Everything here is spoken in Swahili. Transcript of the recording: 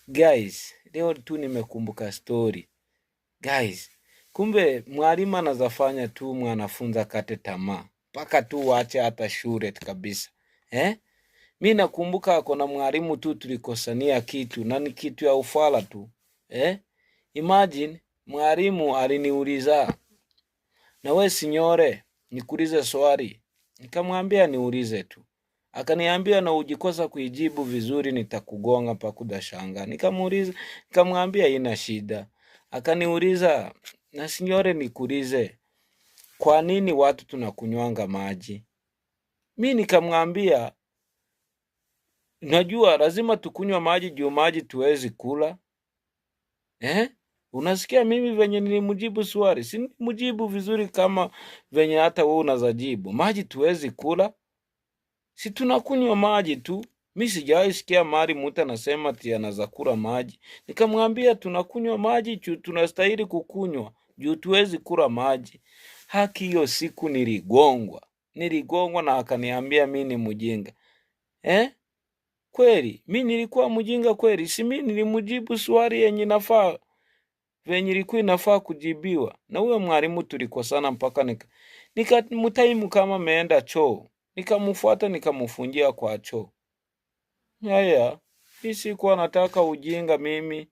Guys, leo tu nimekumbuka story. Guys, kumbe mwalimu anazafanya tu mwanafunzi akate tamaa. Mpaka tu waache hata shule kabisa. Mi nakumbuka kuna mwalimu tu tulikosania kitu na ni kitu ya ufala tu. Imagine mwalimu aliniuliza, na we sinyore nikuulize swali. Nikamwambia niulize tu. Akaniambia na ujikosa kuijibu vizuri nitakugonga pa kudashanga. Nikamwambia ina shida. Akaniuliza, na sinyore nikuulize, kwa nini watu tunakunywanga maji? Mi nikamwambia, najua lazima tukunywa maji juu maji tuwezi kula. Unasikia mimi venye nilimjibu swali? Si nilimjibu vizuri kama venye hata wewe unazajibu. Maji tuwezi kula. Si tunakunywa maji tu. Mi sijawahi sikia mahali mtu anasema ati anaza kula maji. Nikamwambia tunakunywa maji juu tunastahili kukunywa. Juu tuwezi kula maji. Haki hiyo siku niligongwa. Niligongwa na akaniambia mimi ni mjinga. Kweli, mimi nilikuwa mjinga kweli? Si mimi nilimjibu swali yenye inafaa venye ilikuwa inafaa kujibiwa. Na huyo mwalimu tulikosana mpaka nikamtaimu kama ameenda choo. Nikamfuata nikamfungia kwa choo. Haya, mimi sikuwa nataka ujinga mimi.